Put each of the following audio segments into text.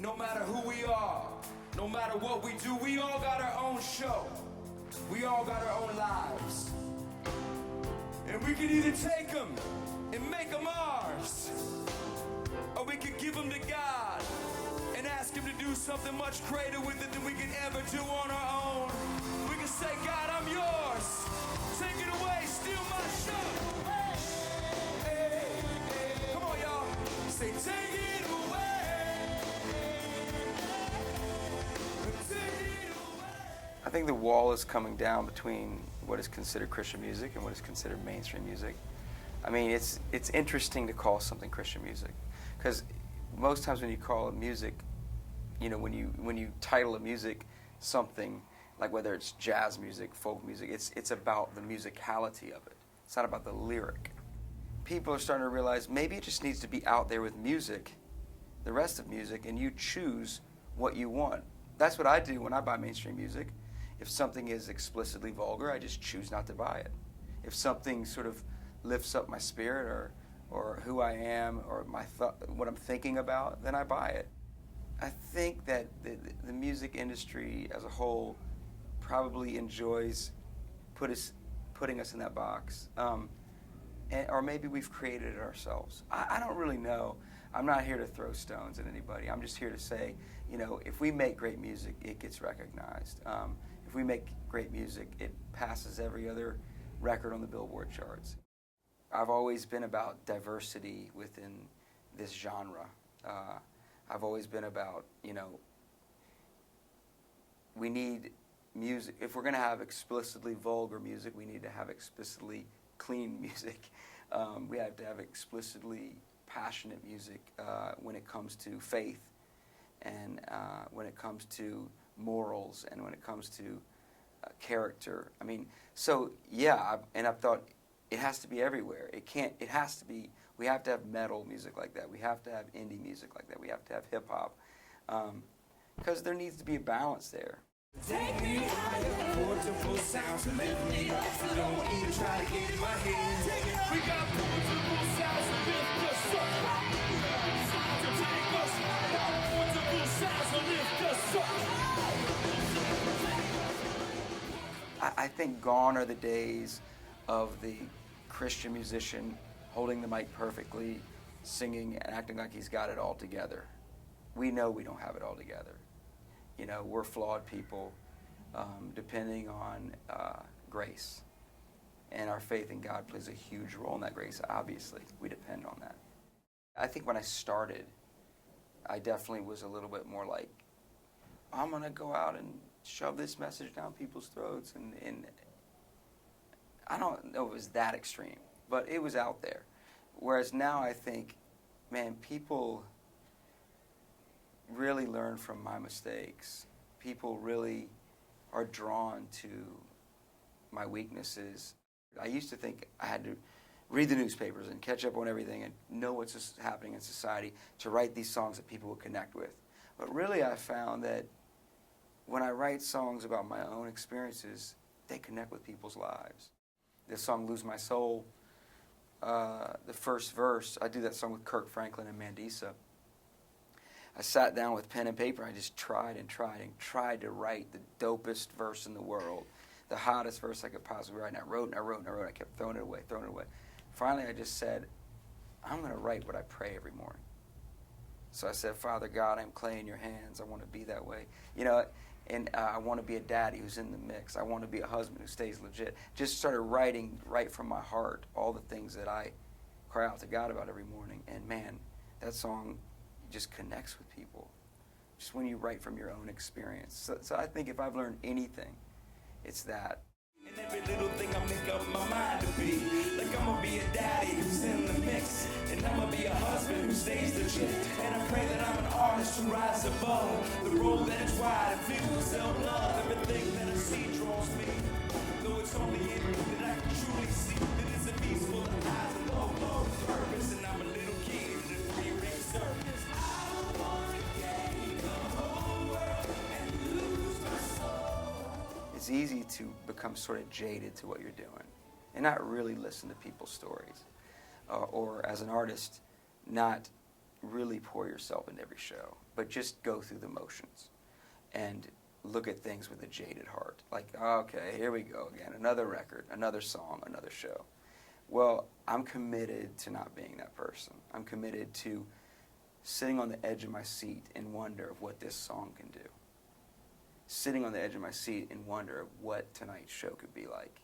No matter who we are, no matter what we do, we all got our own show. We all got our own lives. And we can either take them and make them ours, or we can give them to God and ask him to do something much greater with it than we can ever do on our own. We can say, God, I'm yours. Take it away, steal my show. Hey, hey, come on, y'all. Say, take it away. Take it away. I think the wall is coming down between what is considered Christian music and what is considered mainstream music. I mean, it's interesting to call something Christian music, because most times when you call it music, you know, when you title a music something, like whether it's jazz music, folk music, it's about the musicality of it. It's not about the lyric. People are starting to realize maybe it just needs to be out there with music, the rest of music, and you choose what you want. That's what I do when I buy mainstream music. If something is explicitly vulgar, I just choose not to buy it. If something sort of lifts up my spirit or who I am or what I'm thinking about, then I buy it. I think that the music industry as a whole probably enjoys putting us in that box. Or maybe we've created it ourselves. I don't really know. I'm not here to throw stones at anybody. I'm just here to say, you know, if we make great music, it gets recognized. If we make great music, it passes every other record on the Billboard charts. I've always been about diversity within this genre. I've always been about, you know, we need music. If we're going to have explicitly vulgar music, we need to have explicitly clean music. We have to have explicitly passionate music when it comes to faith and when it comes to morals and when it comes to character. I mean, so yeah, I've thought it has to be everywhere. It has to be, we have to have metal music like that. We have to have indie music like that. We have to have hip hop. Because there needs to be a balance there. Take me higher, portable sounds, lift me up, so don't even try to get in my head. We got portable sounds to lift us up. To take us higher, portable sounds to lift us up. I think gone are the days of the Christian musician holding the mic perfectly, singing and acting like he's got it all together. We know we don't have it all together. You know, we're flawed people, depending on grace. And our faith in God plays a huge role in that grace, obviously. We depend on that. I think when I started, I definitely was a little bit more like, I'm going to go out and shove this message down people's throats. And I don't know if it was that extreme, but it was out there. Whereas now I think, man, people really learn from my mistakes. People really are drawn to my weaknesses. I used to think I had to read the newspapers and catch up on everything and know what's happening in society to write these songs that people would connect with. But really I found that when I write songs about my own experiences, they connect with people's lives. The song Lose My Soul, the first verse, I do that song with Kirk Franklin and Mandisa. I sat down with pen and paper. I just tried to write the dopest verse in the world, the hottest verse I could possibly write. And I wrote. I kept throwing it away. Finally, I just said, I'm going to write what I pray every morning. So I said, Father God, I'm clay in your hands. I want to be that way. You know, and I want to be a daddy who's in the mix. I want to be a husband who stays legit. Just started writing right from my heart all the things that I cry out to God about every morning. And man, that song just connects with people, just when you write from your own experience. So I think if I've learned anything, it's that. And every little thing I make up my mind to be, like I'm gonna be a daddy who's in the mix, and I'm gonna be a husband who stays legit, and I pray that I'm an artist who rises above the road that is wide and filled with self-love. Everything that I see draws me, though it's only in you that I can truly see that it's a piece full of eyes and low purpose, and I'm a little kid in a free-ring circus. It's easy to become sort of jaded to what you're doing and not really listen to people's stories. Or as an artist, not really pour yourself into every show, but just go through the motions and look at things with a jaded heart. Like, okay, here we go again, another record, another song, another show. Well, I'm committed to not being that person. I'm committed to sitting on the edge of my seat in wonder of what this song can do. Sitting on the edge of my seat in wonder of what tonight's show could be like.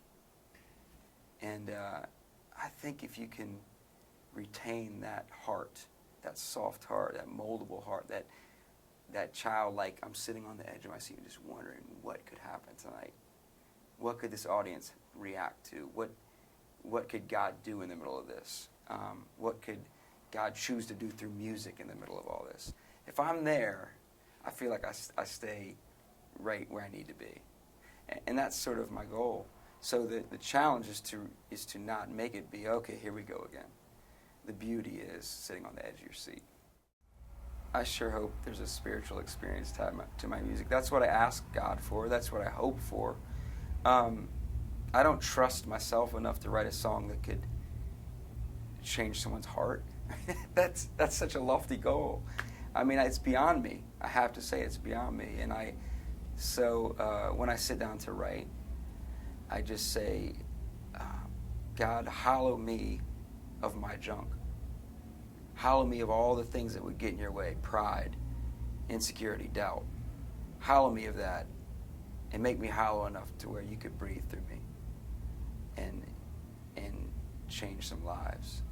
And I think if you can retain that heart, that soft heart, that moldable heart, that childlike, I'm sitting on the edge of my seat and just wondering what could happen tonight. What could this audience react to? What could God do in the middle of this? What could God choose to do through music in the middle of all this? If I'm there, I feel like I stay right where I need to be. And that's sort of my goal. So the challenge is to not make it be, okay, here we go again. The beauty is sitting on the edge of your seat. I sure hope there's a spiritual experience tied to my music. That's what I ask God for. That's what I hope for. I don't trust myself enough to write a song that could change someone's heart. That's such a lofty goal. I mean, it's beyond me. I have to say it's beyond me. And so when I sit down to write, I just say, God, hallow me of my junk. Hallow me of all the things that would get in your way, pride, insecurity, doubt. Hallow me of that, and make me hollow enough to where you could breathe through me and change some lives.